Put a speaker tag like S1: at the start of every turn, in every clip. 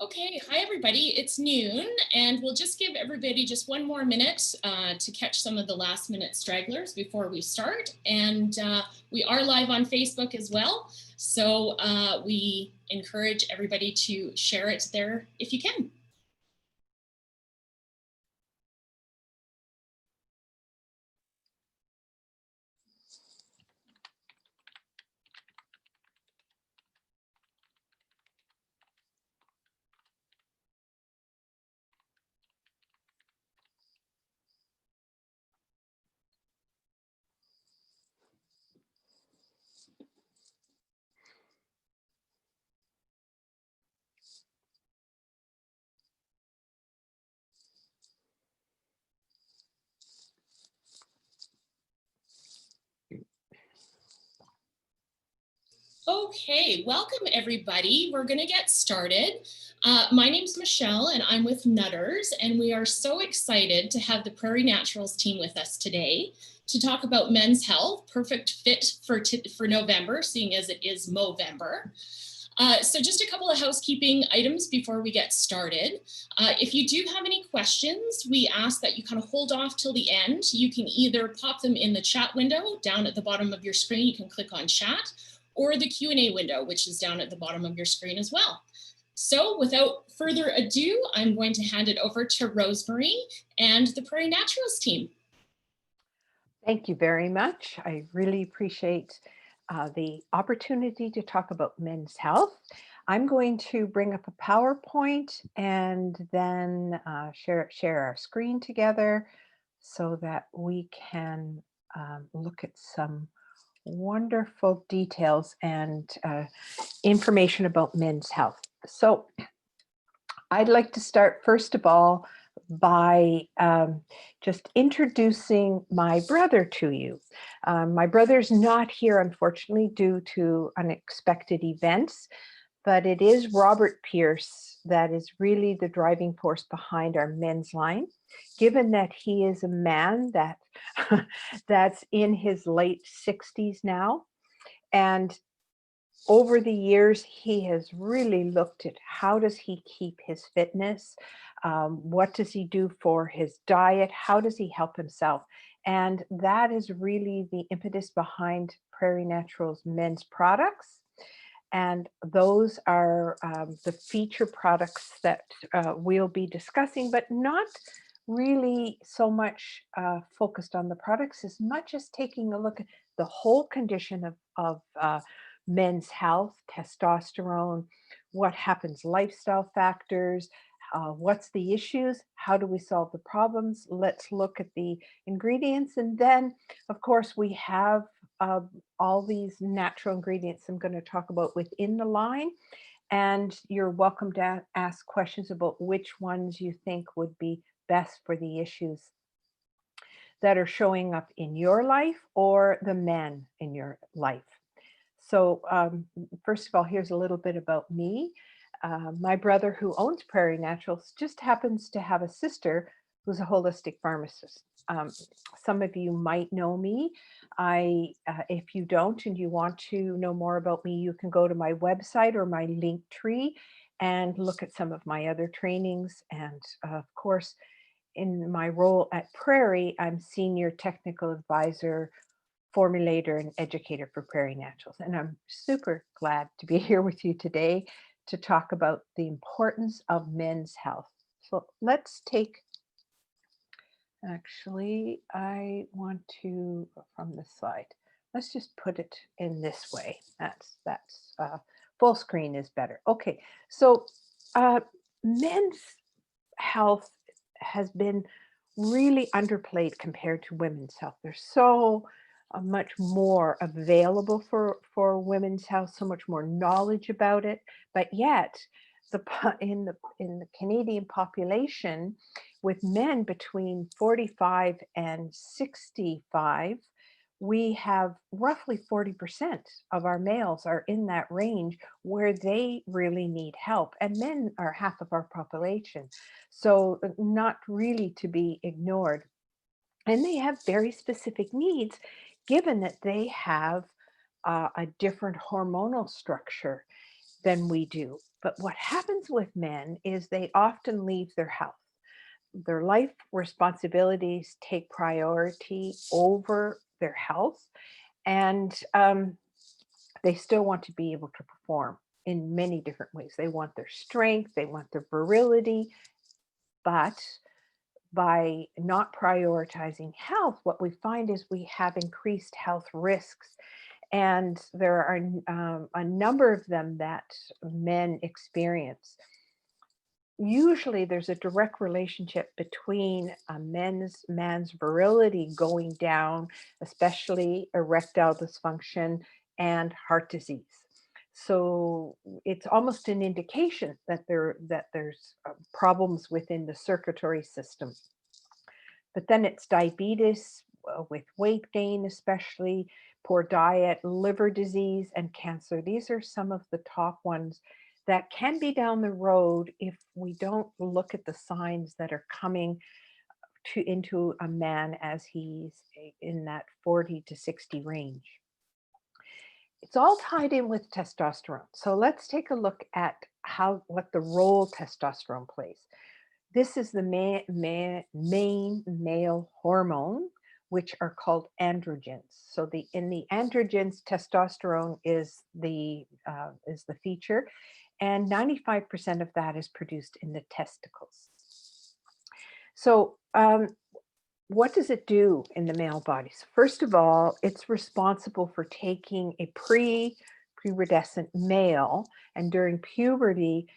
S1: Okay, hi everybody, it's noon and we'll just give everybody just one more minute to catch some of the last minute stragglers before we start. And we are live on Facebook as well. So we encourage everybody to share it there if you can. Okay, welcome everybody. We're going to get started. My name's Michelle and I'm with Nutters, and we are so excited to have the Prairie Naturals team with us today to talk about men's health, perfect fit for November, seeing as it is Movember. So just a couple of housekeeping items before we get started. If you do have any questions, we ask that you kind of hold off till the end. You can either pop them in the chat window down at the bottom of your screen. You can click on chat, or the Q&A window, which is down at the bottom of your screen as well. So without further ado, I'm going to hand it over to RoseMarie and the Prairie Naturals team.
S2: Thank you very much. I really appreciate the opportunity to talk about men's health. I'm going to bring up a PowerPoint and then share our screen together so that we can look at some wonderful details and information about men's health. So I'd like to start first of all by just introducing my brother to you. My brother's not here, unfortunately, due to unexpected events, but it is Robert Pierce that is really the driving force behind our men's line, given that he is a man that that's in his late 60s now. And over the years, he has really looked at how does he keep his fitness, what does he do for his diet, how does he help himself? And that is really the impetus behind Prairie Naturals men's products. And those are the feature products that we'll be discussing, but not really so much focused on the products as much as taking a look at the whole condition of men's health, testosterone, what happens, lifestyle factors, what's the issues, how do we solve the problems, let's look at the ingredients. And then, of course, we have all these natural ingredients I'm going to talk about within the line. And you're welcome to ask questions about which ones you think would be best for the issues that are showing up in your life or the men in your life. So first of all, here's a little bit about me. My brother, who owns Prairie Naturals, just happens to have a sister who's a holistic pharmacist. Some of you might know me. If you don't and you want to know more about me, you can go to my website or my link tree and look at some of my other trainings. And of course, in my role at Prairie, I'm Senior Technical Advisor, formulator, and educator for Prairie Naturals. And I'm super glad to be here with you today to talk about the importance of men's health. So let's take, actually, I want to, from this slide, let's just put it in this way. That's full screen is better. Okay, so men's health has been really underplayed compared to women's health. There's so much more available for women's health, so much more knowledge about it, but yet in the Canadian population, with men between 45 and 65, we have roughly 40% of our males are in that range where they really need help. And men are half of our population. So, not really to be ignored. And they have very specific needs given that they have a different hormonal structure than we do. But what happens with men is they often leave their health. Their life responsibilities take priority over their health, and they still want to be able to perform in many different ways. They want their strength, they want their virility, but by not prioritizing health, what we find is we have increased health risks. And there are a number of them that men experience. Usually there's a direct relationship between a man's virility going down, especially erectile dysfunction and heart disease. So it's almost an indication that there's problems within the circulatory system. But then it's diabetes, with weight gain, especially poor diet, liver disease, and cancer. These are some of the top ones that can be down the road if we don't look at the signs that are coming into a man as he's in that 40 to 60 range. It's all tied in with testosterone. So let's take a look at what the role testosterone plays. This is the main male hormone, which are called androgens. So in the androgens, testosterone is the feature, and 95% of that is produced in the testicles. So, what does it do in the male body? So first of all, it's responsible for taking a pre-pubescent male and during puberty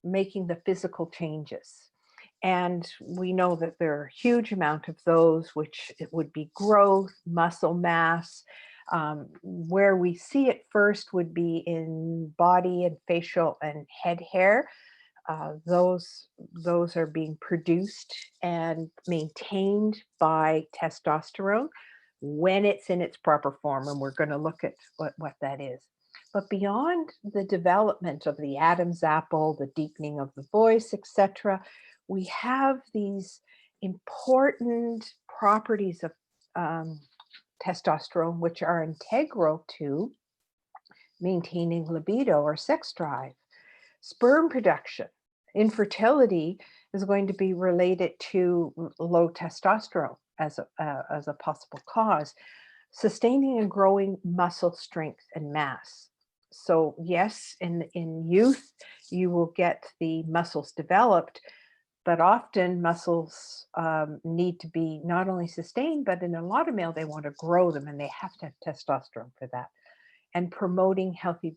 S2: making the physical changes. And we know that there are a huge amount of those, which it would be growth, muscle mass. Where we see it first would be in body and facial and head hair. Those are being produced and maintained by testosterone when it's in its proper form, and we're going to look at what that is. But beyond the development of the Adam's apple, the deepening of the voice, etc., we have these important properties of testosterone, which are integral to maintaining libido or sex drive. Sperm production, infertility is going to be related to low testosterone as a possible cause. Sustaining and growing muscle strength and mass. So yes, in youth, you will get the muscles developed, but often muscles need to be not only sustained, but in a lot of male, they want to grow them, and they have to have testosterone for that. And promoting healthy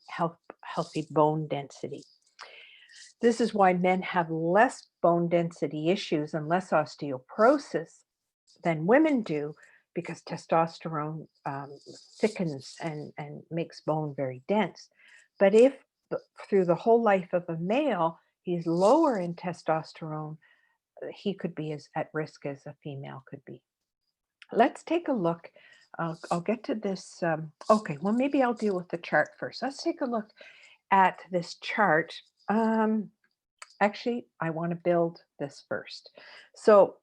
S2: bone density. This is why men have less bone density issues and less osteoporosis than women do, because testosterone thickens and makes bone very dense. But if through the whole life of a male, he's lower in testosterone, he could be as at risk as a female could be. Let's take a look. I'll get to this. Okay, well, maybe I'll deal with the chart first. Let's take a look at this chart. Actually, I want to build this first. So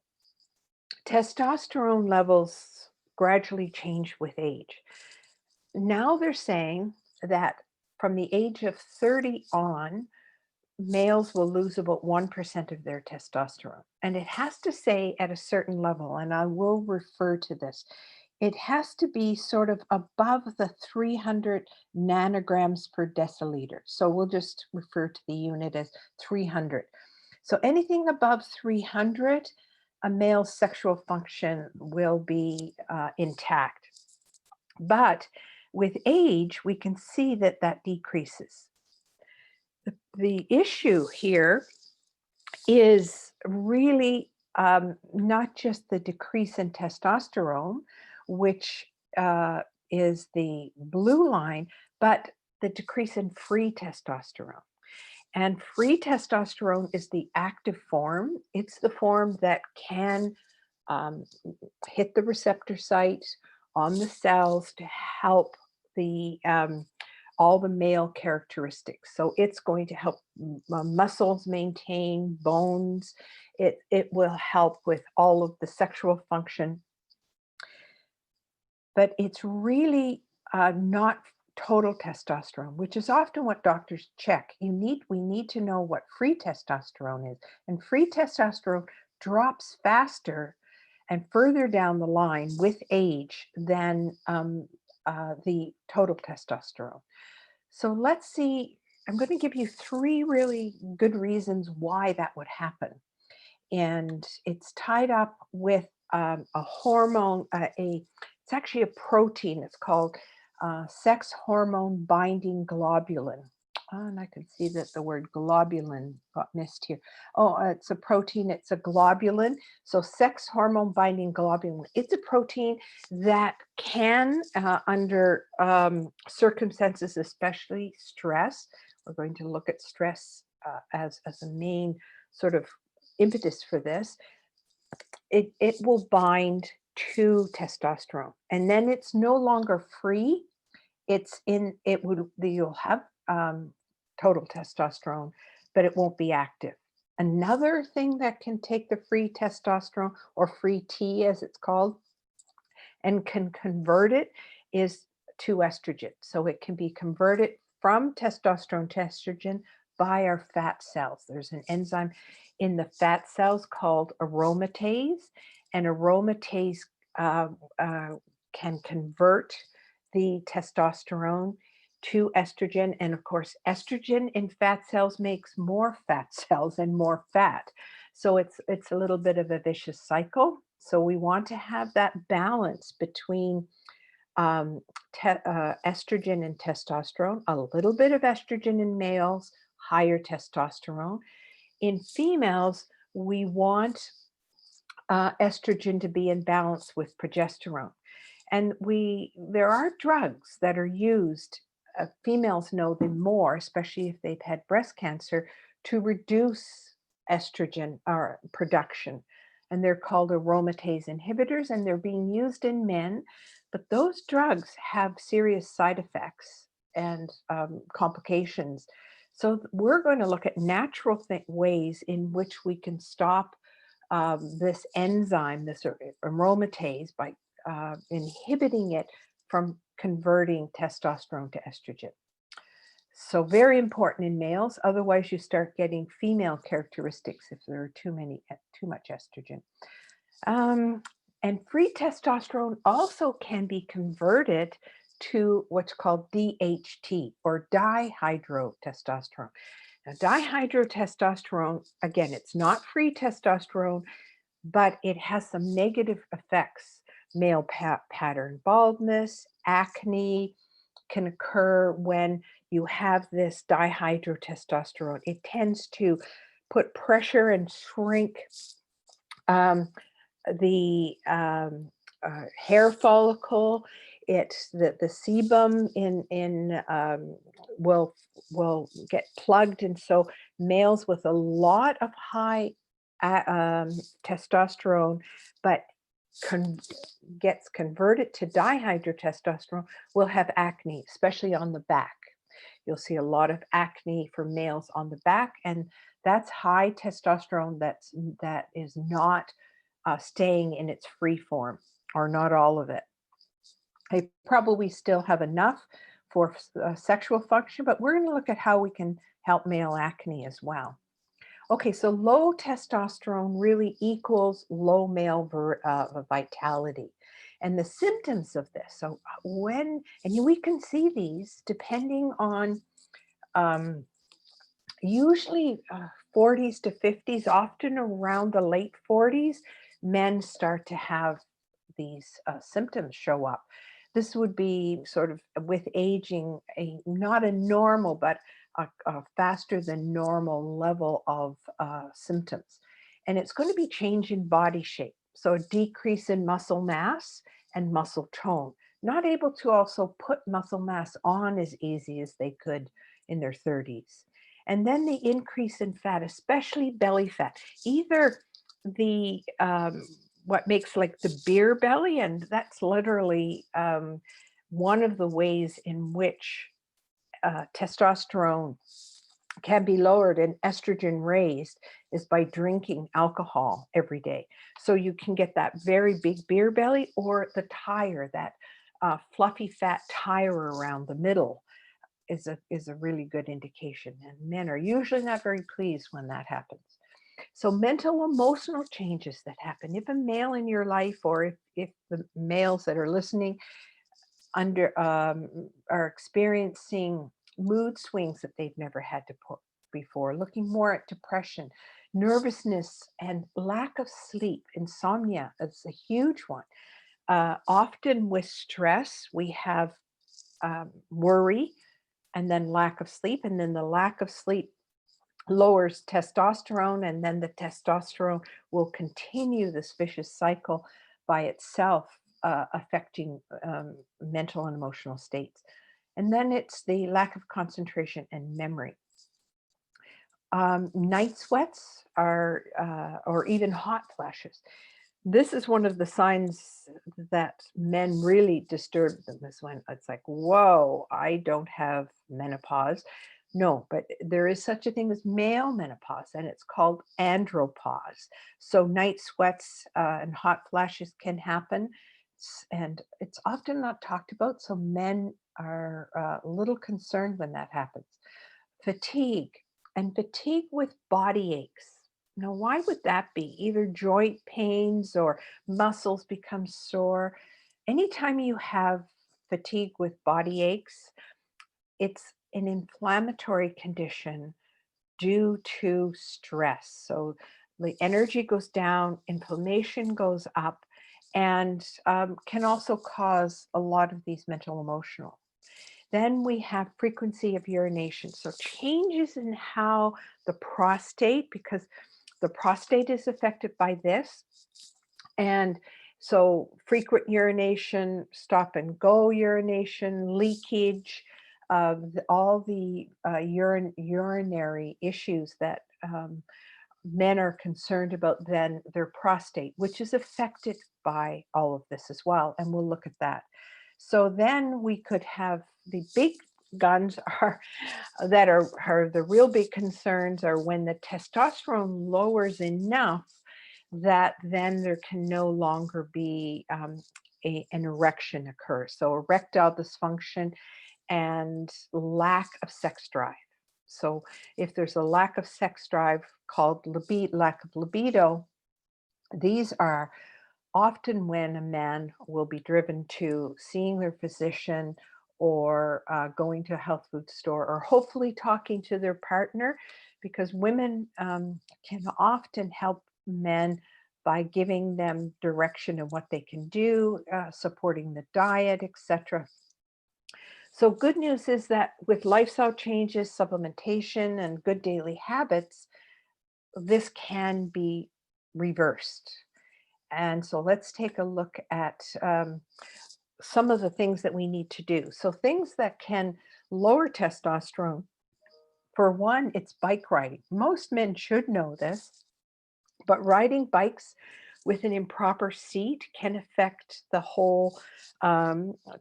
S2: testosterone levels gradually change with age. Now they're saying that from the age of 30 on, males will lose about 1% of their testosterone. And it has to say at a certain level, and I will refer to this. It has to be sort of above the 300 nanograms per deciliter. So we'll just refer to the unit as 300. So anything above 300, a male's sexual function will be intact. But with age, we can see that that decreases. The issue here is really not just the decrease in testosterone, which is the blue line, but the decrease in free testosterone. And free testosterone is the active form. It's the form that can hit the receptor site on the cells to help the all the male characteristics. So it's going to help muscles maintain, bones. It will help with all of the sexual function, but it's really not total testosterone, which is often what doctors check. We need to know what free testosterone is, and free testosterone drops faster and further down the line with age than the total testosterone. So let's see. I'm going to give you 3 really good reasons why that would happen, and it's tied up with a hormone. It's actually a protein. It's called sex hormone binding globulin. And I can see that the word globulin got missed here. Oh, it's a protein. It's a globulin. So sex hormone binding globulin. It's a protein that can, under circumstances, especially stress, we're going to look at stress as a main sort of impetus for this. It will bind to testosterone, and then it's no longer free. You'll have total testosterone, but it won't be active. Another thing that can take the free testosterone, or free T as it's called, and can convert it is to estrogen. So it can be converted from testosterone to estrogen by our fat cells. There's an enzyme in the fat cells called aromatase, and aromatase can convert the testosterone to estrogen. And of course, estrogen in fat cells makes more fat cells and more fat. So it's a little bit of a vicious cycle. So we want to have that balance between estrogen and testosterone, a little bit of estrogen in males, higher testosterone. In females, we want estrogen to be in balance with progesterone. And there are drugs that are used, females know them more, especially if they've had breast cancer, to reduce estrogen or production. And they're called aromatase inhibitors, and they're being used in men. But those drugs have serious side effects and complications. So we're going to look at natural ways in which we can stop this enzyme, this aromatase, by inhibiting it from converting testosterone to estrogen. So very important in males. Otherwise, you start getting female characteristics if there are too much estrogen. And free testosterone also can be converted to what's called DHT, or dihydrotestosterone. Now, dihydrotestosterone, again, it's not free testosterone, but it has some negative effects. Male pattern baldness, acne can occur when you have this dihydrotestosterone. It tends to put pressure and shrink the hair follicle. The sebum will get plugged, and so males with a lot of high testosterone, but gets converted to dihydrotestosterone, will have acne, especially on the back. You'll see a lot of acne for males on the back, and that's high testosterone that is not staying in its free form, or not all of it. They probably still have enough for sexual function, but we're going to look at how we can help male acne as well. Okay, so low testosterone really equals low male vitality. And the symptoms of this, so and we can see these depending on usually 40s to 50s, often around the late 40s, men start to have these symptoms show up. This would be sort of with aging, not a normal, but a faster than normal level of symptoms. And it's going to be change in body shape. So a decrease in muscle mass and muscle tone. Not able to also put muscle mass on as easy as they could in their 30s. And then the increase in fat, especially belly fat. Either the what makes like the beer belly, and that's literally one of the ways in which testosterone can be lowered and estrogen raised is by drinking alcohol every day. So you can get that very big beer belly or the tire, that fluffy fat tire around the middle is a really good indication. And men are usually not very pleased when that happens. So mental emotional changes that happen. If a male in your life, or if the males that are listening are experiencing mood swings that they've never had to put before, looking more at depression, nervousness, and lack of sleep. Insomnia is a huge one. Often with stress, we have worry and then lack of sleep, and then the lack of sleep lowers testosterone, and then the testosterone will continue this vicious cycle by itself, affecting mental and emotional states. And then it's the lack of concentration and memory. Night sweats are, or even hot flashes. This is one of the signs that men really disturb them, is when it's like, whoa, I don't have menopause. No, but there is such a thing as male menopause, and it's called andropause. So night sweats and hot flashes can happen, and it's often not talked about. So men are a little concerned when that happens. Fatigue, and fatigue with body aches. Now, why would that be? Either joint pains or muscles become sore. Anytime you have fatigue with body aches, it's an inflammatory condition due to stress. So the energy goes down, inflammation goes up, and can also cause a lot of these mental emotional. Then we have frequency of urination. So changes in how the prostate, because the prostate is affected by this. And so frequent urination, stop and go urination, leakage, all the urinary issues that men are concerned about, then their prostate, which is affected by all of this as well. And we'll look at that. So then we could have the big guns are are the real big concerns are when the testosterone lowers enough that then there can no longer be an erection occur. So erectile dysfunction and lack of sex drive. So if there's a lack of sex drive called lack of libido, these are often when a man will be driven to seeing their physician, or going to a health food store, or hopefully talking to their partner, because women can often help men by giving them direction of what they can do, supporting the diet, etc. So good news is that with lifestyle changes, supplementation, and good daily habits, this can be reversed. And so let's take a look at some of the things that we need to do. So things that can lower testosterone. For one, it's bike riding. Most men should know this, but riding bikes with an improper seat can affect the whole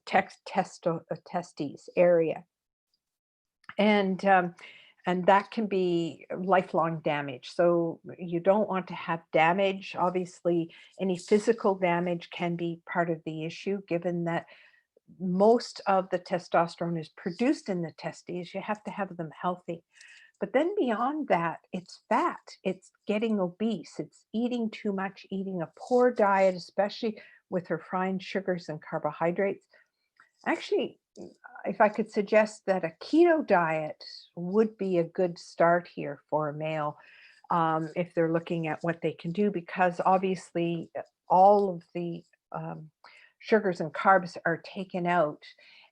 S2: testes area. And that can be lifelong damage. So you don't want to have damage. Obviously, any physical damage can be part of the issue, given that most of the testosterone is produced in the testes. You have to have them healthy. But then beyond that, it's fat. It's getting obese. It's eating too much, eating a poor diet, especially with refined sugars and carbohydrates. Actually, if I could suggest that a keto diet would be a good start here for a male, if they're looking at what they can do, because obviously all of the sugars and carbs are taken out,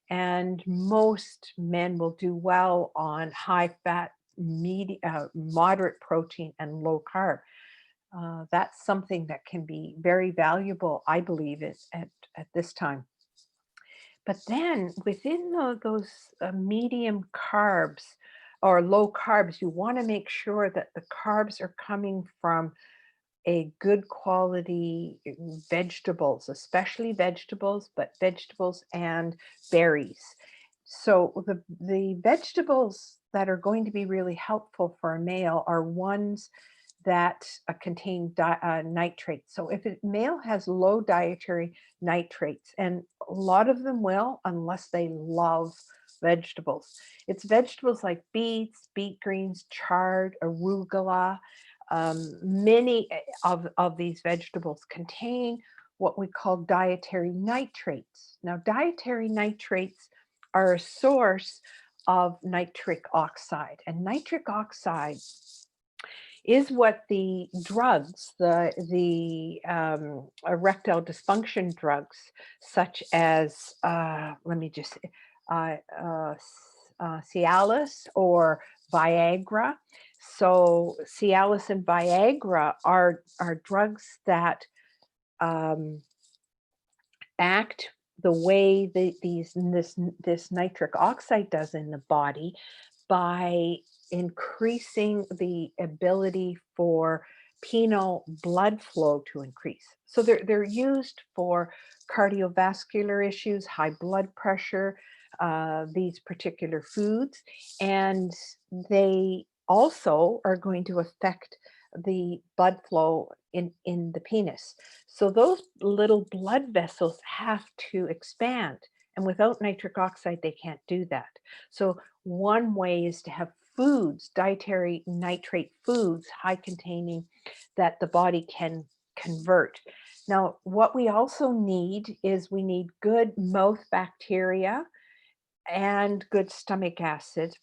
S2: and most men will do well on high fat, moderate protein, and low carb. That's something that can be very valuable, I believe, at this time. But then within those medium carbs or low carbs, you want to make sure that the carbs are coming from a good quality vegetables, especially vegetables, but vegetables and berries. So the vegetables that are going to be really helpful for a male are ones that contain nitrates. So if a male has low dietary nitrates, and a lot of them will, unless they love vegetables. It's vegetables like beets, beet greens, chard, arugula. Many of these vegetables contain what we call dietary nitrates. Now, dietary nitrates are a source of nitric oxide, and nitric oxide is what the drugs, the erectile dysfunction drugs, such as let me just Cialis or Viagra. So Cialis and Viagra are drugs that um, act the way this nitric oxide does in the body by increasing the ability for penile blood flow to increase. So they're used for cardiovascular issues, high blood pressure, these particular foods, and they also are going to affect the blood flow in the penis. So those little blood vessels have to expand. And without nitric oxide, they can't do that. So one way is to have foods, dietary nitrate foods, high containing, that the body can convert. Now, what we also need is we need good mouth bacteria and good stomach acid.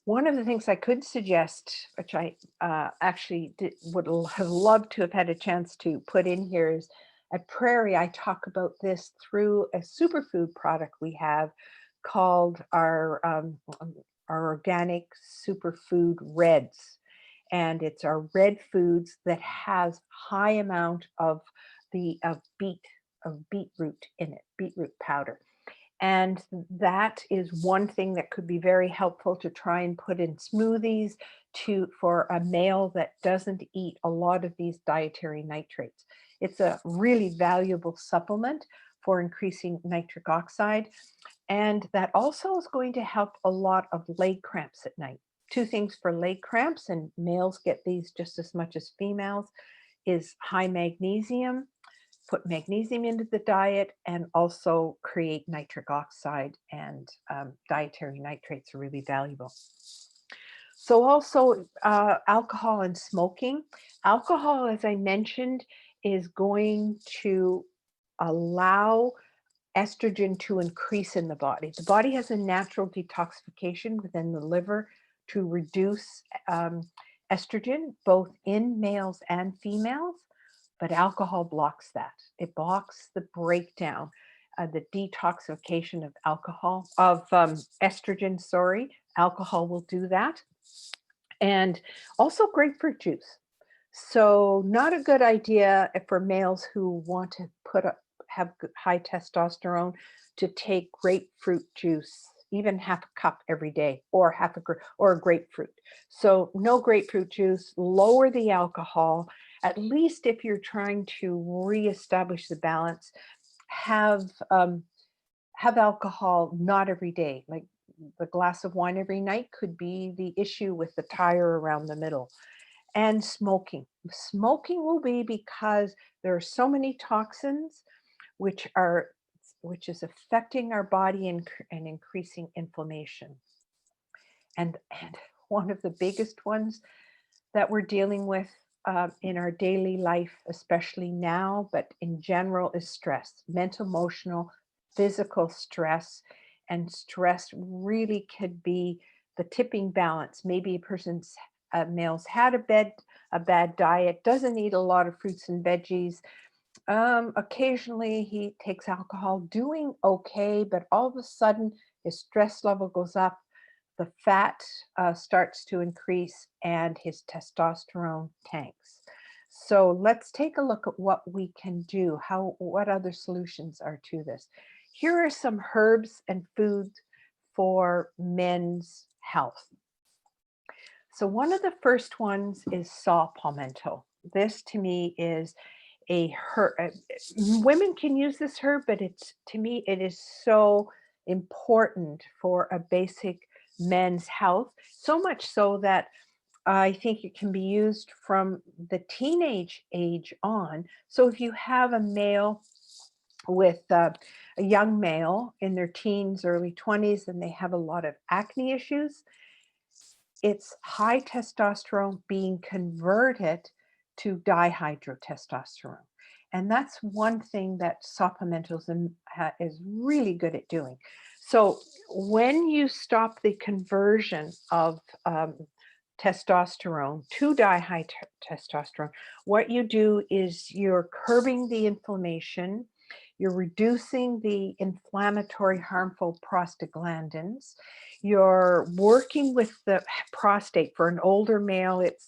S2: One of the things I could suggest, which I would have loved to have had a chance to put in here, is at Prairie, I talk about this through a superfood product we have called our organic superfood reds. And it's our red foods that has high amount of beetroot in it, beetroot powder. And that is one thing that could be very helpful to try and put in smoothies for a male that doesn't eat a lot of these dietary nitrates. It's a really valuable supplement for increasing nitric oxide. And that also is going to help a lot of leg cramps at night. Two things for leg cramps, and males get these just as much as females, is high magnesium. Put magnesium into the diet and also create nitric oxide, and dietary nitrates are really valuable. So also alcohol and smoking. Alcohol, as I mentioned, is going to allow estrogen to increase in the body. The body has a natural detoxification within the liver to reduce estrogen, both in males and females. But alcohol blocks that. It blocks the breakdown, the detoxification of estrogen, sorry. Alcohol will do that. And also grapefruit juice. So not a good idea for males who want to have high testosterone to take grapefruit juice, even half a cup every day, or a grapefruit. So no grapefruit juice, lower the alcohol. At least if you're trying to reestablish the balance, have alcohol not every day. Like the glass of wine every night could be the issue with the tire around the middle. And smoking. Smoking will be because there are so many toxins which is affecting our body and increasing inflammation. And one of the biggest ones that we're dealing with in our daily life, especially now, but in general, is stress, mental, emotional, physical stress. And stress really could be the tipping balance. Maybe male's had a bad diet, doesn't eat a lot of fruits and veggies. Occasionally he takes alcohol, doing okay, but all of a sudden his stress level goes up, the fat starts to increase, and his testosterone tanks. So let's take a look at what we can do, what other solutions are to this. Here are some herbs and foods for men's health. So one of the first ones is saw palmetto. This to me is a herb. Women can use this herb, but it's to me it is so important for a basic men's health. So much so that I think it can be used from the teenage age on. So if you have a male with a young male in their teens, early 20s, and they have a lot of acne issues, it's high testosterone being converted to dihydrotestosterone. And that's one thing that supplementals is really good at doing. So when you stop the conversion of testosterone to dihydrotestosterone, what you do is you're curbing the inflammation, you're reducing the inflammatory harmful prostaglandins, you're working with the prostate. For an older male, it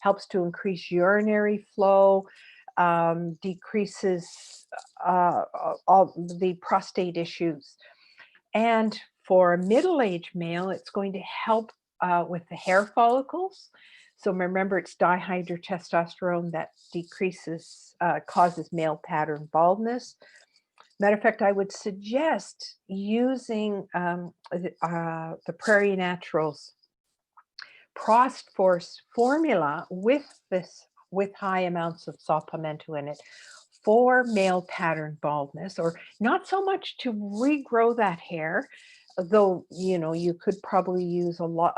S2: helps to increase urinary flow, decreases all the prostate issues. And for a middle-aged male, it's going to help with the hair follicles. So remember, it's dihydrotestosterone that causes male pattern baldness. Matter of fact, I would suggest using the Prairie Naturals Force formula with high amounts of saw palmetto in it for male pattern baldness, or not so much to regrow that hair, though you could probably use a lot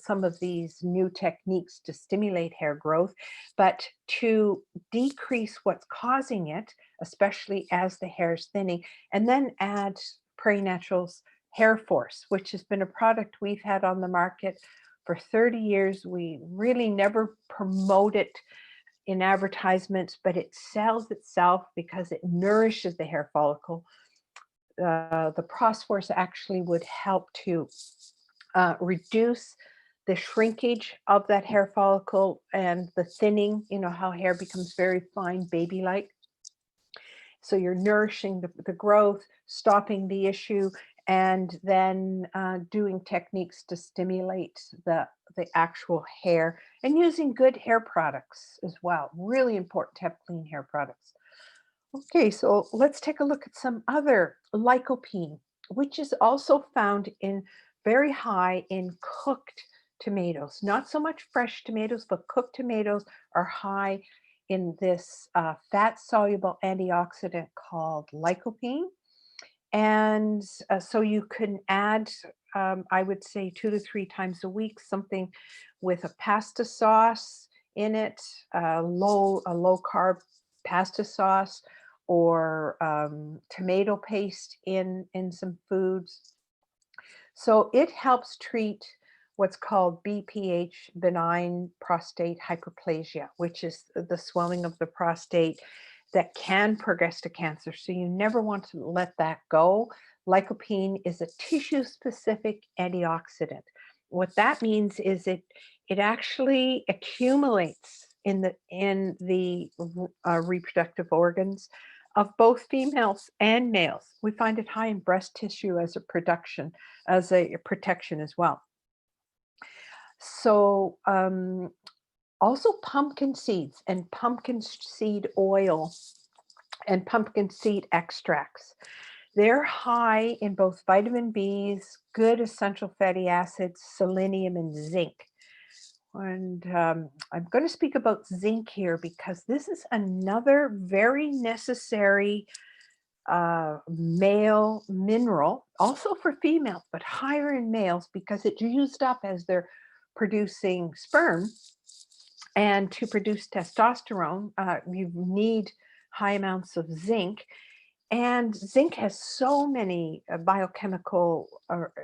S2: some of these new techniques to stimulate hair growth, but to decrease what's causing it, especially as the hair is thinning. And then add Prairie Naturals Hair Force, which has been a product we've had on the market for 30 years. We really never promote it in advertisements, but it sells itself because it nourishes the hair follicle. The Prosforce actually would help to reduce the shrinkage of that hair follicle and the thinning, how hair becomes very fine, baby-like. So you're nourishing the growth, stopping the issue, and then doing techniques to stimulate the actual hair, and using good hair products as well. Really important to have clean hair products. Okay, so let's take a look at some other lycopene, which is also found very high in cooked tomatoes. Not so much fresh tomatoes, but cooked tomatoes are high in this fat-soluble antioxidant called lycopene. And so you can add, I would say 2 to 3 times a week, something with a pasta sauce in it, a low carb pasta sauce, or tomato paste in some foods. So it helps treat what's called BPH, benign prostate hyperplasia, which is the swelling of the prostate that can progress to cancer. So you never want to let that go. Lycopene is a tissue-specific antioxidant. What that means is it actually accumulates in the reproductive organs of both females and males. We find it high in breast tissue as a protection as well. So also pumpkin seeds and pumpkin seed oil and pumpkin seed extracts. They're high in both vitamin Bs, good essential fatty acids, selenium, and zinc. And I'm going to speak about zinc here because this is another very necessary male mineral, also for females, but higher in males because it's used up as they're producing sperm. And to produce testosterone, you need high amounts of zinc. And zinc has so many biochemical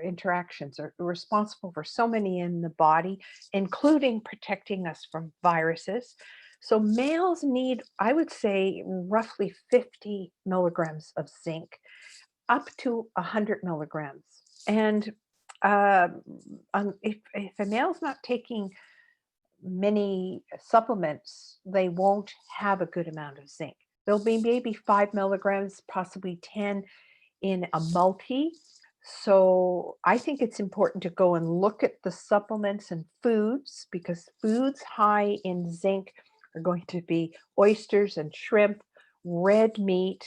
S2: interactions, are responsible for so many in the body, including protecting us from viruses. So males need, I would say, roughly 50 milligrams of zinc, up to 100 milligrams. And if a male's not taking many supplements, they won't have a good amount of zinc. There'll be maybe 5 milligrams, possibly 10 in a multi, So I think it's important to go and look at the supplements and foods, because foods high in zinc are going to be oysters and shrimp, red meat,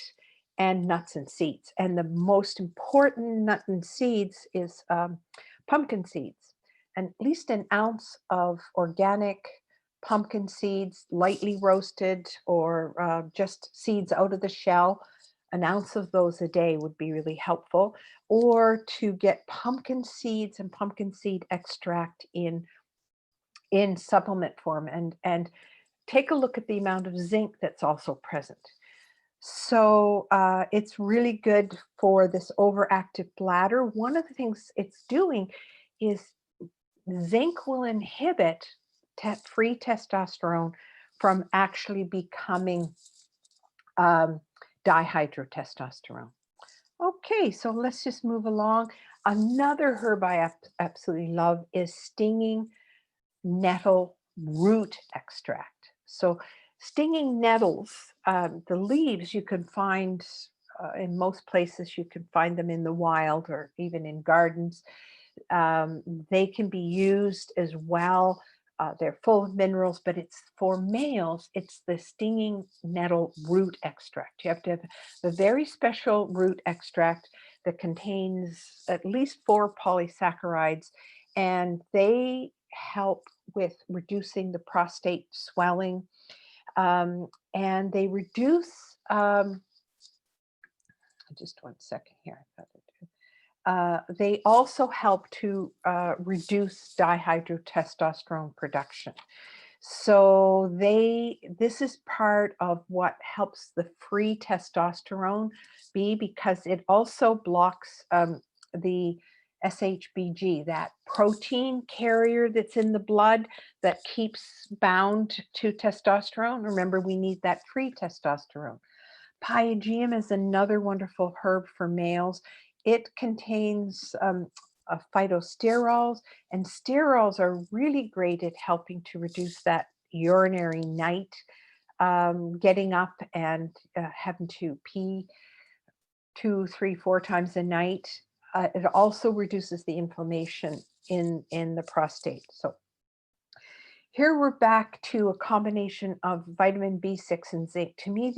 S2: and nuts and seeds. And the most important nut and seeds is pumpkin seeds. And at least an ounce of organic pumpkin seeds, lightly roasted, or just seeds out of the shell, an ounce of those a day would be really helpful. Or to get pumpkin seeds and pumpkin seed extract in supplement form, and take a look at the amount of zinc that's also present. So it's really good for this overactive bladder. One of the things it's doing is zinc will inhibit free testosterone from actually becoming um, dihydrotestosterone. Okay, so let's just move along. Another herb I absolutely love is stinging nettle root extract. So stinging nettles, the leaves you can find in most places. You can find them in the wild or even in gardens. They can be used as well. They're full of minerals, but it's for males, it's the stinging nettle root extract. You have to have a very special root extract that contains at least 4 polysaccharides, and they help with reducing the prostate swelling. And they reduce, just one second here. They also help to reduce dihydrotestosterone production. So this is part of what helps the free testosterone be, because it also blocks the SHBG, that protein carrier that's in the blood that keeps bound to testosterone. Remember, we need that free testosterone. Pygeum is another wonderful herb for males. It contains phytosterols, and sterols are really great at helping to reduce that urinary night, getting up and having to pee 2, 3, 4 times a night. It also reduces the inflammation in the prostate. So here we're back to a combination of vitamin B6 and zinc. To me,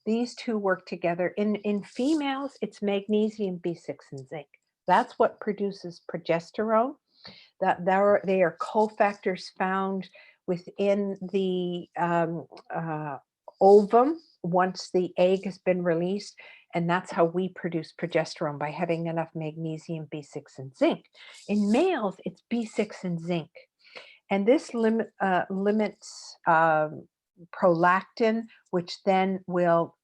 S2: these two work together. In females, it's magnesium, B6, and zinc. That's what produces progesterone. They are cofactors found within the ovum once the egg has been released. And that's how we produce progesterone, by having enough magnesium, B6, and zinc. In males, it's B6 and zinc. And this limits prolactin, which then will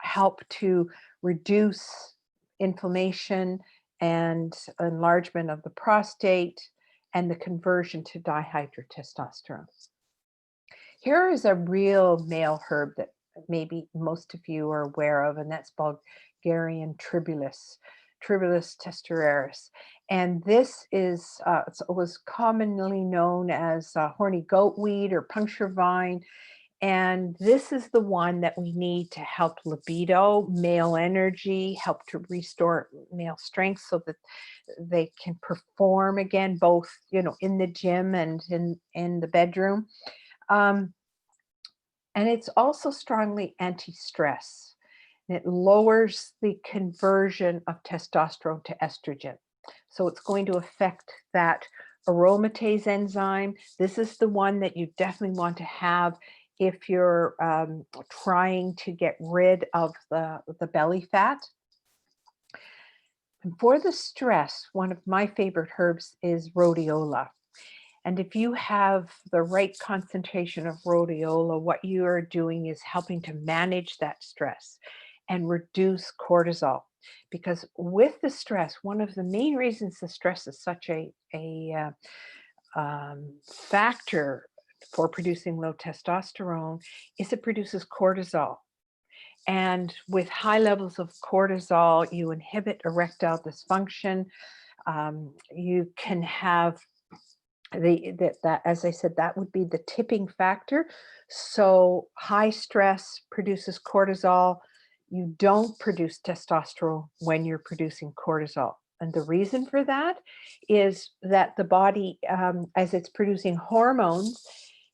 S2: help to reduce inflammation and enlargement of the prostate and the conversion to dihydrotestosterone. Here is a real male herb that maybe most of you are aware of, and that's Bulgarian tribulus, Tribulus testeraris. And this was commonly known as horny goatweed or puncture vine. And this is the one that we need to help libido, male energy, help to restore male strength so that they can perform again, both, in the gym and in the bedroom. And it's also strongly anti-stress. It lowers the conversion of testosterone to estrogen. So it's going to affect that aromatase enzyme. This is the one that you definitely want to have if you're trying to get rid of the belly fat. And for the stress, one of my favorite herbs is rhodiola. And if you have the right concentration of rhodiola, what you are doing is helping to manage that stress and reduce cortisol. Because with the stress, one of the main reasons the stress is such a factor for producing low testosterone is it produces cortisol. And with high levels of cortisol, you inhibit erectile dysfunction. You can have that, as I said, that would be the tipping factor. So high stress produces cortisol. you don't produce testosterone when you're producing cortisol. And the reason for that is that the body, as it's producing hormones,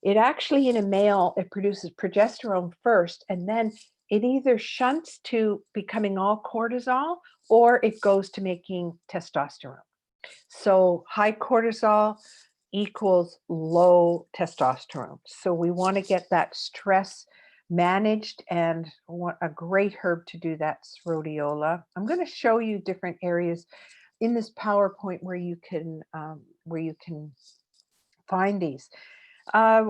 S2: it actually in a male, it produces progesterone first, and then it either shunts to becoming all cortisol or it goes to making testosterone. So high cortisol equals low testosterone. So we want to get that stress managed, and a great herb to do that's rhodiola. I'm going to show you different areas in this PowerPoint where you can find these. Uh,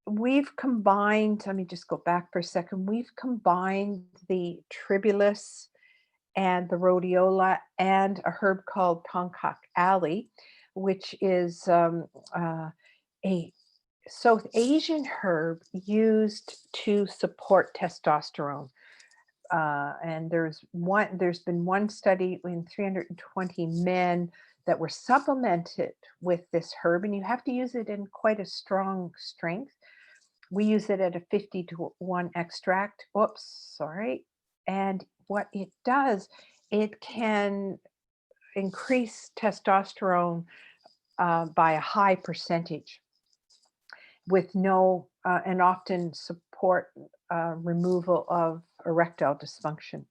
S2: we've combined. Let me just go back for a second. We've combined the tribulus and the rhodiola and a herb called Tongkok Ali, which is a South Asian herb used to support testosterone. And there's been one study in 320 men that were supplemented with this herb, and you have to use it in quite a strong strength. We use it at a 50-to-1 extract. Oops, sorry. And what it does, it can increase testosterone by a high percentage with no, and often support removal of erectile dysfunction.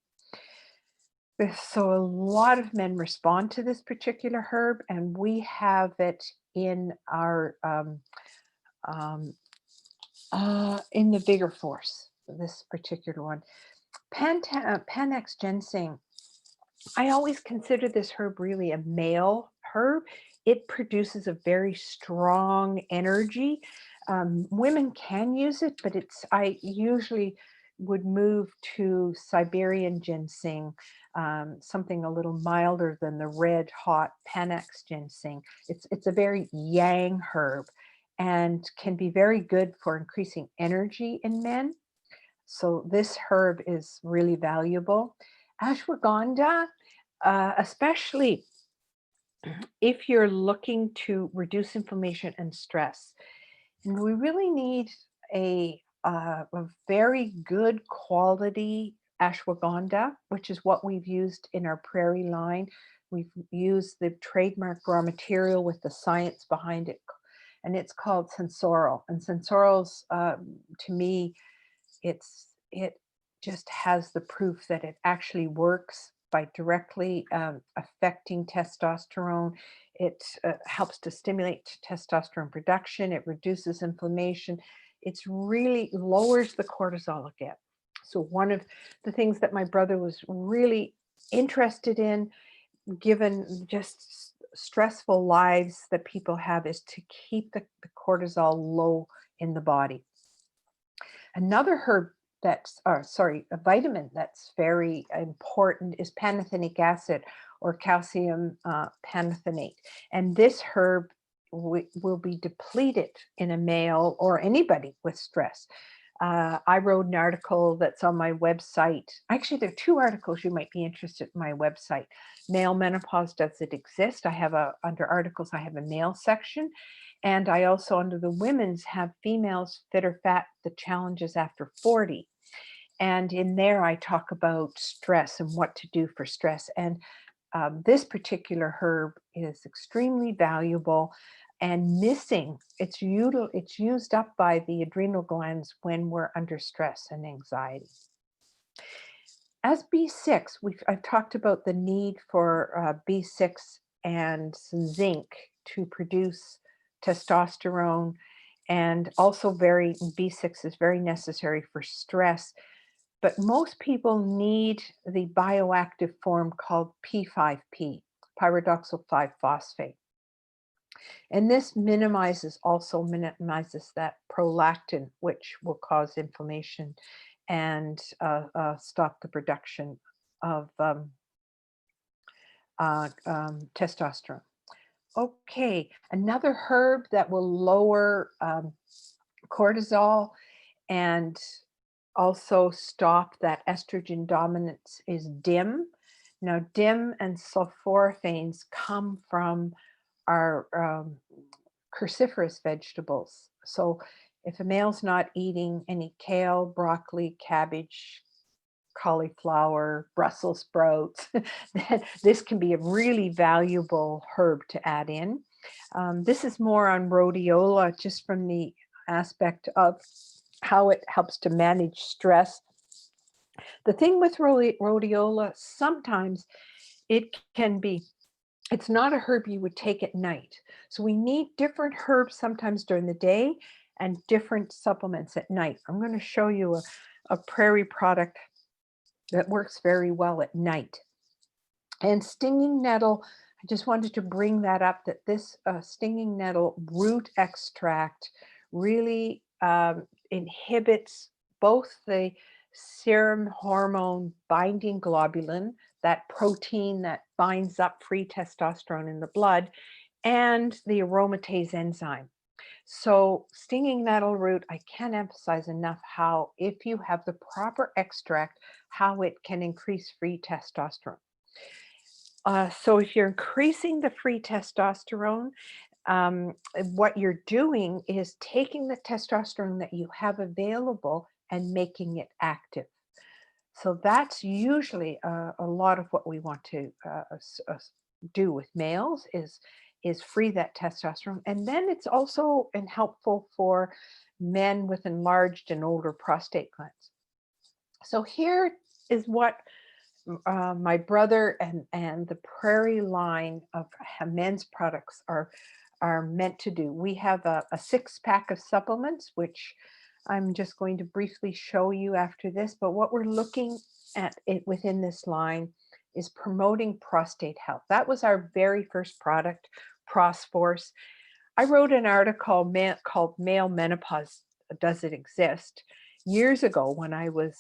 S2: So a lot of men respond to this particular herb, and we have it in our in the bigger force. This particular one, Panax ginseng. I always consider this herb really a male herb. It produces a very strong energy. Women can use it, but I usually would move to Siberian ginseng, something a little milder than the red hot Panax ginseng. It's a very yang herb and can be very good for increasing energy in men. So this herb is really valuable. Ashwagandha, especially if you're looking to reduce inflammation and stress. And we really need a very good quality ashwagandha, which is what we've used in our prairie line. We've used the trademark raw material with the science behind it, and it's called Sensoril. And Sensoril's, to me, it just has the proof that it actually works by directly affecting testosterone. It helps to stimulate testosterone production. It reduces inflammation. It's really lowers the cortisol again. So one of the things that my brother was really interested in, given just stressful lives that people have, is to keep the cortisol low in the body. Another herb a vitamin that's very important is pantothenic acid, or calcium pantothenate. And this herb will be depleted in a male or anybody with stress. I wrote an article that's on my website. Actually, there are two articles you might be interested in my website. Male menopause, does it exist? Under articles, I have a male section. And I also, under the women's, have females fit or fat, the challenges after 40. And in there, I talk about stress and what to do for stress. And this particular herb is extremely valuable and missing. It's used up by the adrenal glands when we're under stress and anxiety. As B6, I've talked about the need for B6 and some zinc to produce testosterone, and also B6 is very necessary for stress. But most people need the bioactive form called P5P, pyridoxal 5-phosphate. And this also minimizes that prolactin, which will cause inflammation and stop the production of testosterone. Okay, another herb that will lower cortisol and also stop that estrogen dominance is DIM. Now, DIM and sulforaphanes come from our cruciferous vegetables. So if a male's not eating any kale, broccoli, cabbage, cauliflower, Brussels sprouts, then this can be a really valuable herb to add in. This is more on rhodiola, just from the aspect of how it helps to manage stress. The thing with rhodiola, sometimes it can be, it's not a herb you would take at night. So we need different herbs sometimes during the day and different supplements at night. I'm going to show you a prairie product that works very well at night. And stinging nettle, I just wanted to bring that up, that this stinging nettle root extract really inhibits both the serum hormone binding globulin, that protein that binds up free testosterone in the blood, and the aromatase enzyme. So stinging nettle root, I can't emphasize enough how, if you have the proper extract, how it can increase free testosterone. So if you're increasing the free testosterone, what you're doing is taking the testosterone that you have available and making it active. So that's usually a lot of what we want to do with males is free that testosterone. And then it's also helpful for men with enlarged and older prostate glands. So here is what my brother and the Prairie line of men's products are meant to do. We have a 6-pack of supplements, which I'm just going to briefly show you after this. But what we're looking at it within this line is promoting prostate health. That was our very first product, Prosforce. I wrote an article called Male Menopause, Does It Exist? Years ago, when I was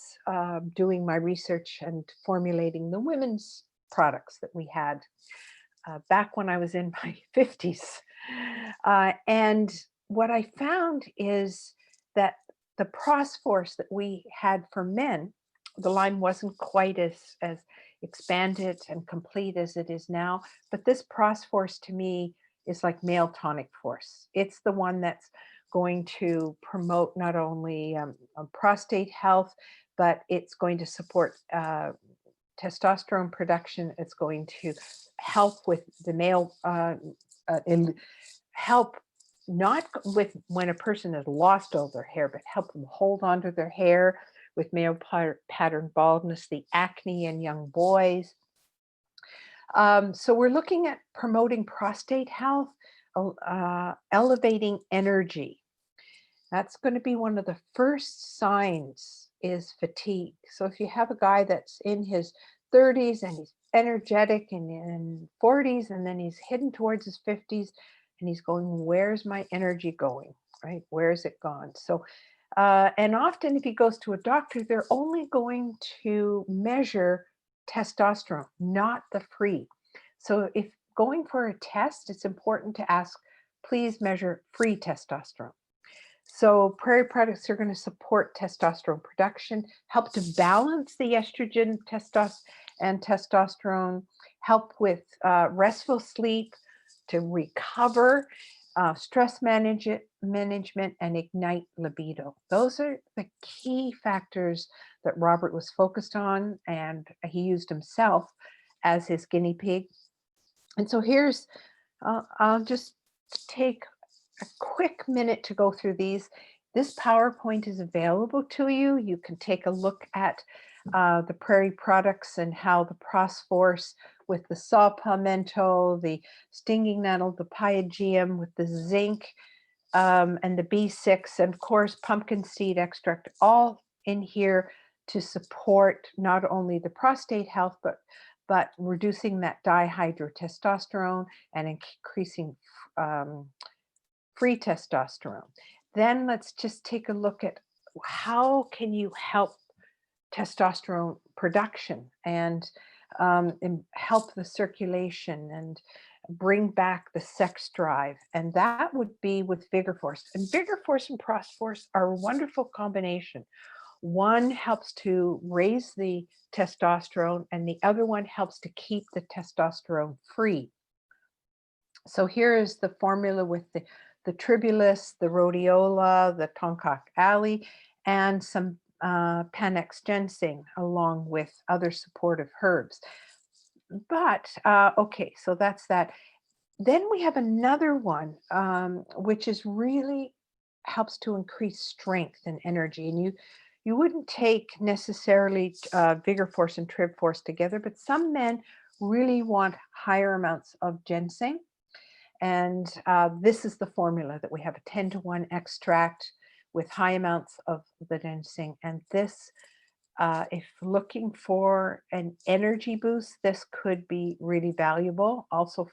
S2: doing my research and formulating the women's products that we had back when I was in my 50s. And what I found is that the Prosforce that we had for men, the line wasn't quite as expanded and complete as it is now, but this Prosforce to me is like male tonic force. It's the one that's going to promote not only prostate health, but it's going to support testosterone production. It's going to help with the male, help not with when a person has lost all their hair, but help them hold on to their hair with male pattern baldness, the acne in young boys. So we're looking at promoting prostate health, elevating energy. That's going to be one of the first signs, is fatigue. So if you have a guy that's in his 30s and he's energetic, and in 40s, and then he's heading towards his 50s and he's going, where's my energy going, right? Where's it gone? So, and often if he goes to a doctor, they're only going to measure testosterone, not the free. So if going for a test, it's important to ask, please measure free testosterone. So prairie products are going to support testosterone production, help to balance the estrogen and testosterone, help with restful sleep, to recover, stress management, and ignite libido. Those are the key factors that Robert was focused on, and he used himself as his guinea pig. And so here's, I'll just take a quick minute to go through these. This PowerPoint is available to you. You can take a look at the prairie products and how the Prosforce with the saw palmetto, the stinging nettle, the pygeum with the zinc, and the B6, and of course pumpkin seed extract, all in here to support not only the prostate health, but reducing that dihydrotestosterone and increasing free testosterone. Then let's just take a look at how can you help testosterone production and help the circulation and bring back the sex drive. And that would be with Vigor Force. And Vigor Force and Prosforce are a wonderful combination. One helps to raise the testosterone, and the other one helps to keep the testosterone free. So here is the formula with the tribulus, the rhodiola, the tonkac alley, and some Panax ginseng along with other supportive herbs. But okay, so that's that. Then we have another one, which is really helps to increase strength and energy. And you wouldn't take necessarily Vigor Force and Trib Force together, but some men really want higher amounts of ginseng. And this is the formula that we have: a 10-to-1 extract with high amounts of the ginseng. And this, if looking for an energy boost, this could be really valuable. Also,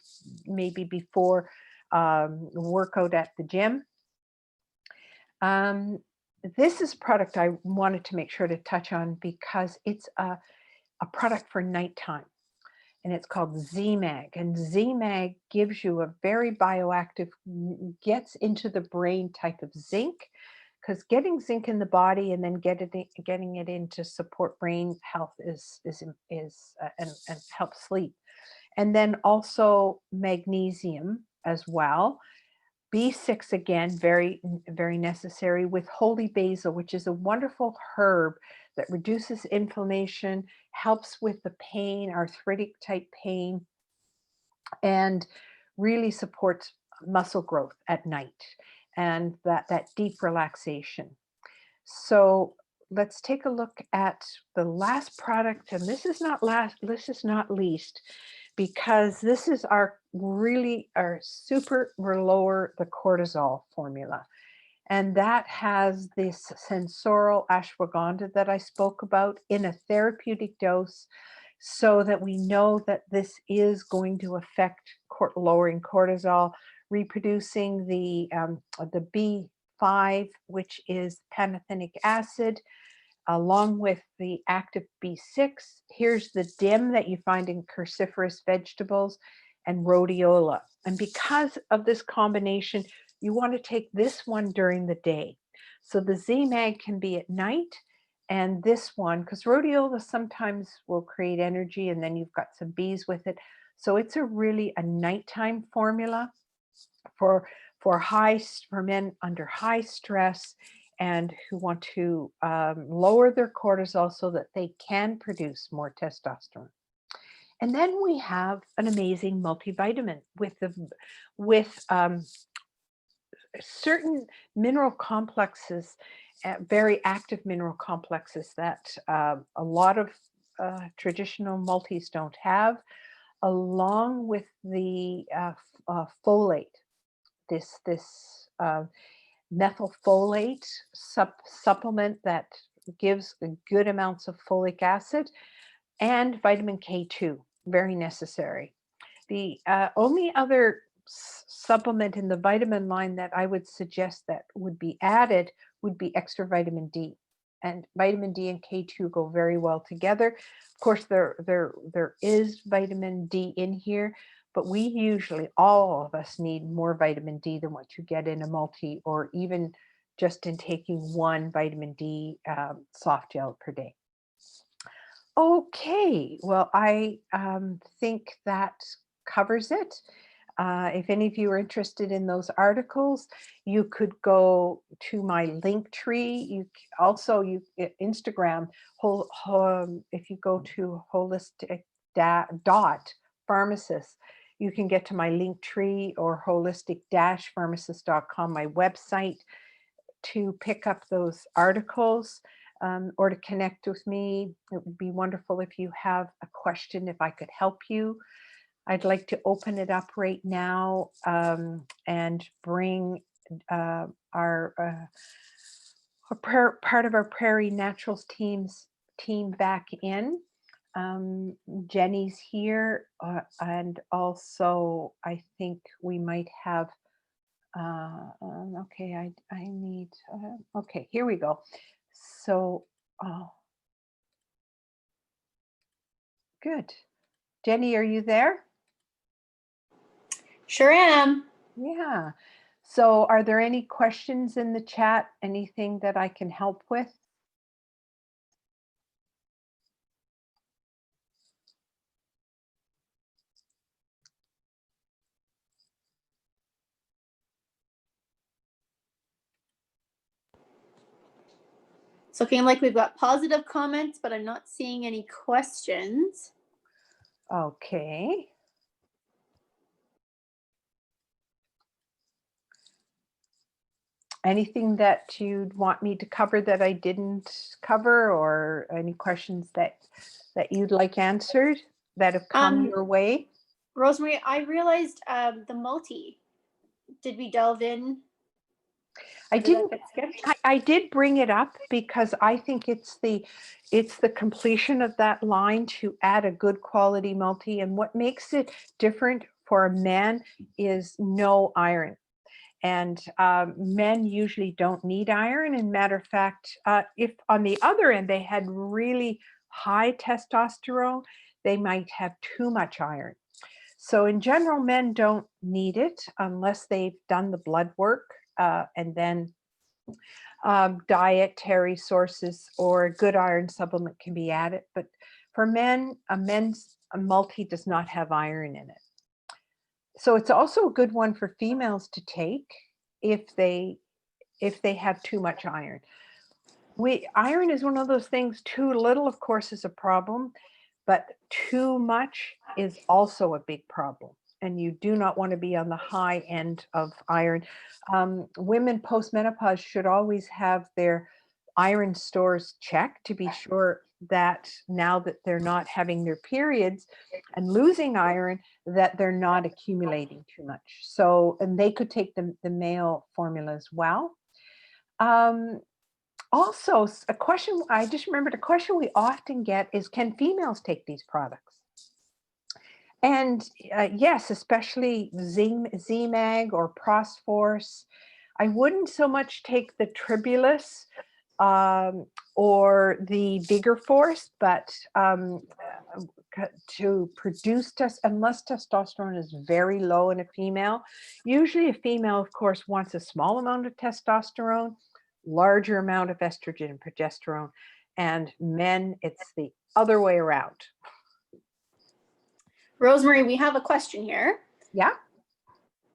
S2: maybe before workout at the gym. This is a product I wanted to make sure to touch on because it's a product for nighttime. And it's called ZMAG. And ZMAG gives you a very bioactive, gets into the brain type of zinc, because getting zinc in the body and then getting it in to support brain health is and help sleep. And then also magnesium as well. B6 again, very, very necessary, with holy basil, which is a wonderful herb that reduces inflammation, helps with the pain, arthritic type pain, and really supports muscle growth at night and that deep relaxation. So let's take a look at the last product, and this is not least, because this is our super lower the cortisol formula. And that has this sensorial ashwagandha that I spoke about in a therapeutic dose, so that we know that this is going to affect lowering cortisol, reproducing the B5, which is pantothenic acid, along with the active B6. Here's the DIM that you find in cruciferous vegetables and rhodiola. And because of this combination, you want to take this one during the day. So the ZMAG can be at night, and this one, because rhodiola sometimes will create energy, and then you've got some bees with it. So it's a nighttime formula for men under high stress and who want to lower their cortisol so that they can produce more testosterone. And then we have an amazing multivitamin with certain mineral complexes, very active mineral complexes that a lot of traditional multis don't have, along with the folate, this methylfolate supplement that gives good amounts of folic acid, and vitamin K2, very necessary. The only other supplement in the vitamin line that I would suggest that would be added would be extra vitamin D. And vitamin D and K2 go very well together. Of course, there is vitamin D in here, but we usually, all of us, need more vitamin D than what you get in a multi, or even just in taking one vitamin D soft gel per day. Okay, well, I think that covers it. If any of you are interested in those articles, you could go to my link tree. Instagram, if you go to holistic pharmacist, you can get to my link tree, or holistic-pharmacist.com, my website, to pick up those articles. Or to connect with me. It would be wonderful if you have a question, if I could help you. I'd like to open it up right now and bring part of our Prairie Naturals team back in. Jenny's here, and also I think we might have. Okay, I need. Okay, here we go. So, oh, good. Jenny, are you there?
S3: Sure am.
S2: Yeah. So are there any questions in the chat? Anything that I can help with?
S3: It's looking like we've got positive comments, but I'm not seeing any questions.
S2: Okay. Anything that you'd want me to cover that I didn't cover, or any questions that you'd like answered that have come your way?
S3: RoseMarie, I realized the multi. Did we delve in?
S2: I didn't. I did bring it up because I think it's the completion of that line to add a good quality multi, and what makes it different for a man is no iron. And men usually don't need iron. And matter of fact, if on the other end they had really high testosterone, they might have too much iron. So in general, men don't need it unless they've done the blood work, and then dietary sources or a good iron supplement can be added. But for men, a multi does not have iron in it. So it's also a good one for females to take if they have too much iron. Iron is one of those things, too little, of course, is a problem, but too much is also a big problem. And you do not want to be on the high end of iron. Women post-menopause should always have their iron stores checked to be sure that now that they're not having their periods and losing iron, that they're not accumulating too much. So, and they could take the male formula as well. Also, a question, I just remembered, a question we often get is, can females take these products? And yes, especially ZMAG or Prosforce. I wouldn't so much take the Tribulus or the Bigger Force, but to produce unless testosterone is very low in a female. Usually a female, of course, wants a small amount of testosterone, larger amount of estrogen and progesterone, and men, it's the other way around.
S3: RoseMarie, we have a question here.
S2: Yeah.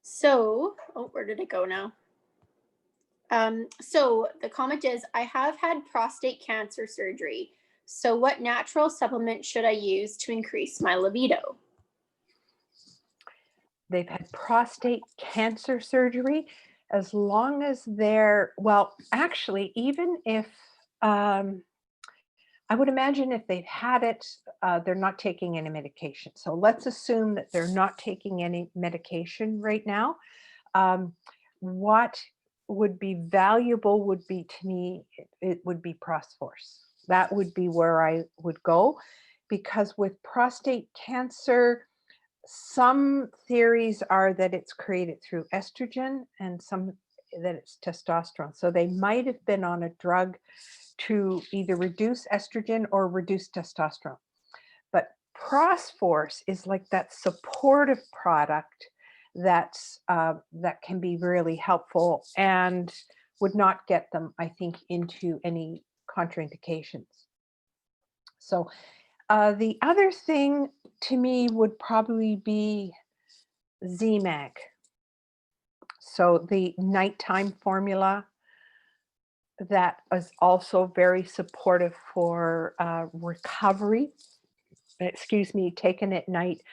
S3: So, where did it go now? So the comment is, I have had prostate cancer surgery. So what natural supplement should I use to increase my libido?
S2: They've had prostate cancer surgery. As long as they're, well, actually, even if, I would imagine if they've had it, they're not taking any medication. So let's assume that they're not taking any medication right now. What would be valuable would be, to me, it would be Prosforce. That would be where I would go, because with prostate cancer, some theories are that it's created through estrogen and some that it's testosterone. So they might have been on a drug to either reduce estrogen or reduce testosterone. But Prosforce is like that supportive product that's that can be really helpful and would not get them, I think, into any contraindications. So the other thing to me would probably be ZMAG. So the nighttime formula that is also very supportive for recovery. Excuse me, taken at night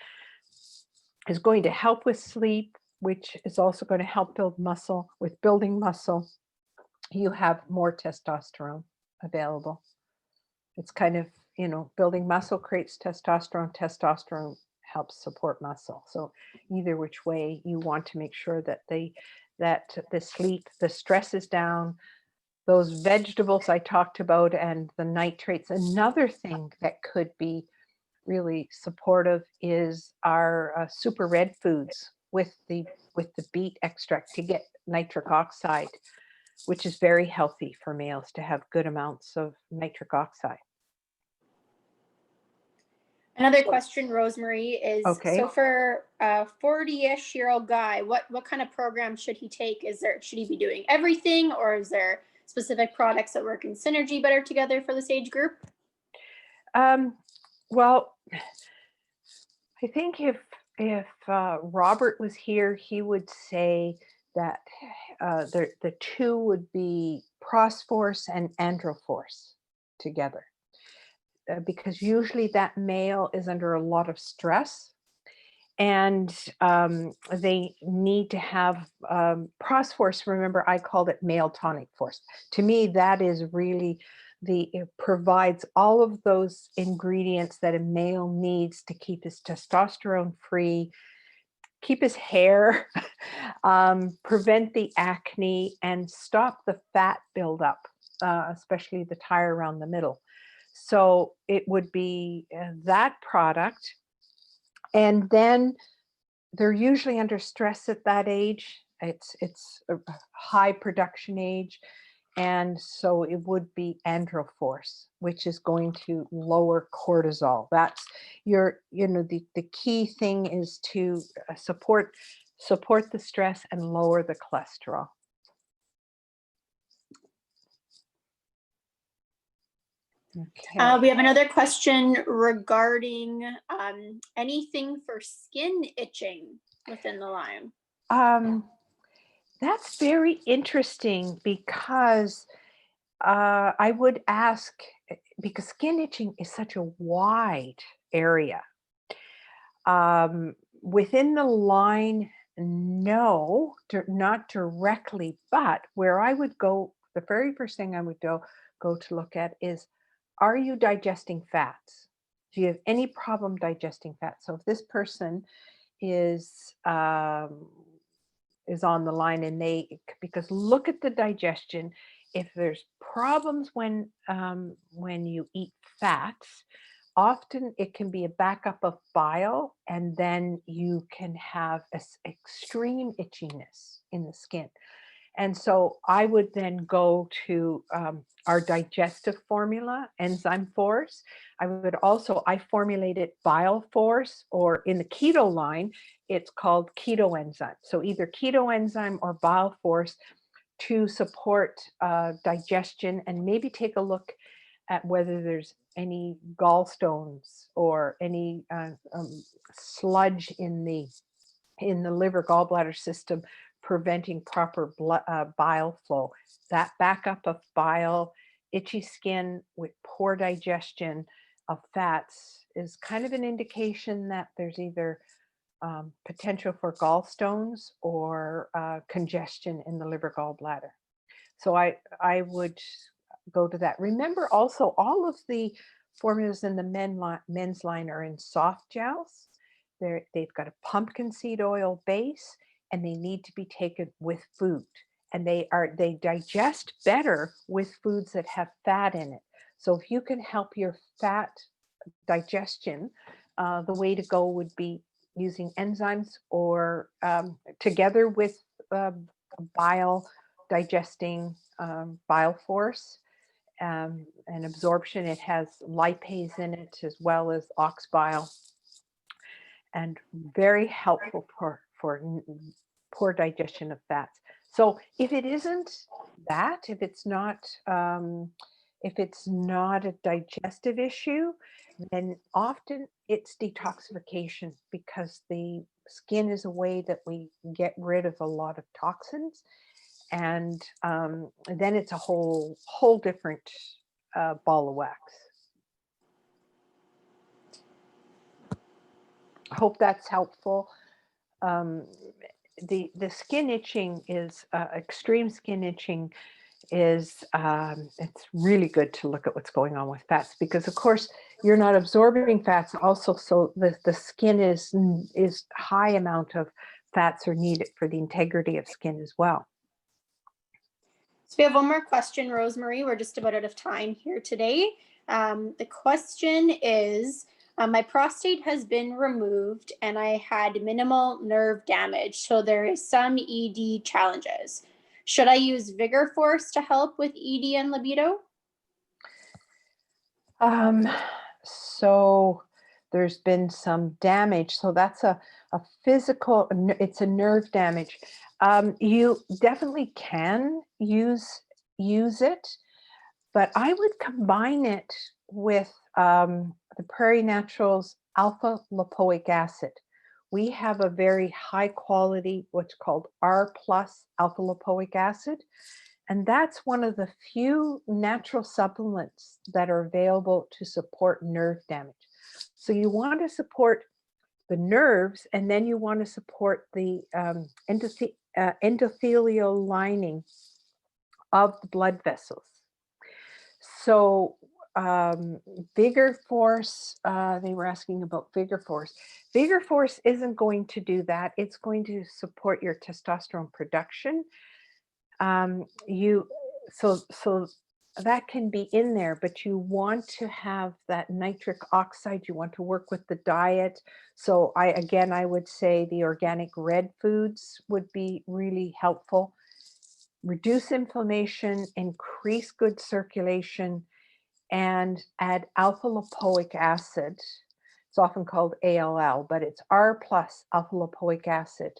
S2: is going to help with sleep, which is also going to help build muscle. With building muscle, you have more testosterone available. It's kind of, you know, building muscle creates testosterone. Testosterone helps support muscle. So either which way, you want to make sure that the sleep, the stress is down. Those vegetables I talked about and the nitrates. Another thing that could be really supportive is our super red foods with the beet extract to get nitric oxide, which is very healthy for males to have good amounts of nitric oxide.
S3: Another question, RoseMarie, is
S2: okay.
S3: So for a 40-ish-year-old guy, what kind of program should he take? Should he be doing everything, or is there specific products that work in synergy better together for this age group?
S2: Well, I think if Robert was here, he would say that the two would be prosforce and androforce together, because usually that male is under a lot of stress, and they need to have prosforce. Remember, I called it male tonic force. To me, that is really it provides all of those ingredients that a male needs to keep his testosterone free, keep his hair, prevent the acne, and stop the fat buildup, especially the tire around the middle. So it would be that product. And then they're usually under stress at that age. It's a high production age. And so it would be androforce, which is going to lower cortisol. That's the key thing is to support the stress and lower the cholesterol. Okay.
S3: We have another question regarding anything for skin itching within the line.
S2: That's very interesting, because I would ask, because skin itching is such a wide area. Within the line, no, not directly, but where I would go, the very first thing I would go to look at is, are you digesting fats? Do you have any problem digesting fats? So if this person is on the line, and because look at the digestion. If there's problems when you eat fats, often it can be a backup of bile, and then you can have extreme itchiness in the skin. And so I would then go to our digestive formula, enzyme force. I formulated bile force, or in the keto line, it's called keto enzyme. So either keto enzyme or bile force to support digestion, and maybe take a look at whether there's any gallstones or any sludge in the liver gallbladder system, preventing proper bile flow. That backup of bile, itchy skin with poor digestion of fats is kind of an indication that there's either potential for gallstones or congestion in the liver gallbladder. So I would go to that. Remember also, all of the formulas in the men's line are in soft gels. They've got a pumpkin seed oil base, and they need to be taken with food. And they digest better with foods that have fat in it. So if you can help your fat digestion, the way to go would be using enzymes, or together with bile digesting bile force and absorption. It has lipase in it as well as ox bile, and very helpful for poor digestion of fats. So if it isn't that, if it's not a digestive issue, then often it's detoxification, because the skin is a way that we get rid of a lot of toxins, and then it's a whole different ball of wax. I hope that's helpful. The skin itching is extreme skin itching is it's really good to look at what's going on with fats, because of course you're not absorbing fats also, so the skin is high amount of fats are needed for the integrity of skin as well.
S3: So we have one more question, RoseMarie. We're just about out of time here today. The question is, my prostate has been removed and I had minimal nerve damage, so there is some ED challenges. Should I use Vigor Force to help with ED and libido?
S2: So there's been some damage. So that's a physical, it's a nerve damage. You definitely can use it, but I would combine it with the Prairie Naturals alpha lipoic acid, we have a very high quality, what's called R plus alpha lipoic acid. And that's one of the few natural supplements that are available to support nerve damage. So you want to support the nerves, and then you want to support the endothelial lining of the blood vessels. So Vigor Force, they were asking about Vigor Force. Vigor Force isn't going to do that. It's going to support your testosterone production. So that can be in there, but you want to have that nitric oxide. You want to work with the diet. So I would say the organic red foods would be really helpful. Reduce inflammation, increase good circulation, and add alpha lipoic acid. It's often called ALL, but it's R plus alpha lipoic acid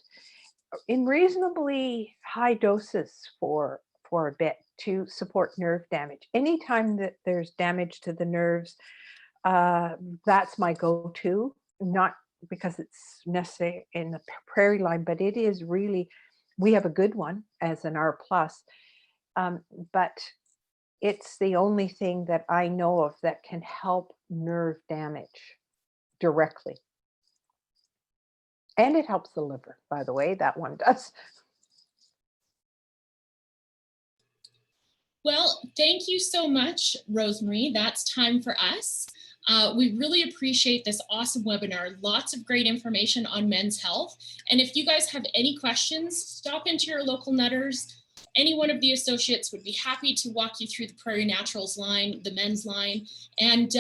S2: in reasonably high doses for a bit to support nerve damage. Anytime that there's damage to the nerves, that's my go-to, not because it's necessary in the prairie line, but it is really, we have a good one as an R plus, but it's the only thing that I know of that can help nerve damage directly. And it helps the liver, by the way, that one does.
S1: Well, thank you so much, RoseMarie. That's time for us. We really appreciate this awesome webinar. Lots of great information on men's health. And if you guys have any questions, stop into your local Nutters. Any one of the associates would be happy to walk you through the Prairie Naturals line, the men's line, and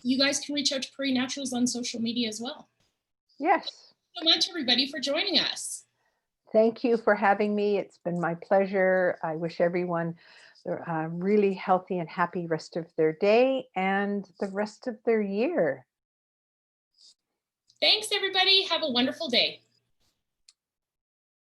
S1: you guys can reach out to Prairie Naturals on social media as well.
S2: Yes.
S1: Thank you so much, everybody, for joining us.
S2: Thank you for having me. It's been my pleasure. I wish everyone a really healthy and happy rest of their day and the rest of their year.
S1: Thanks, everybody. Have a wonderful day.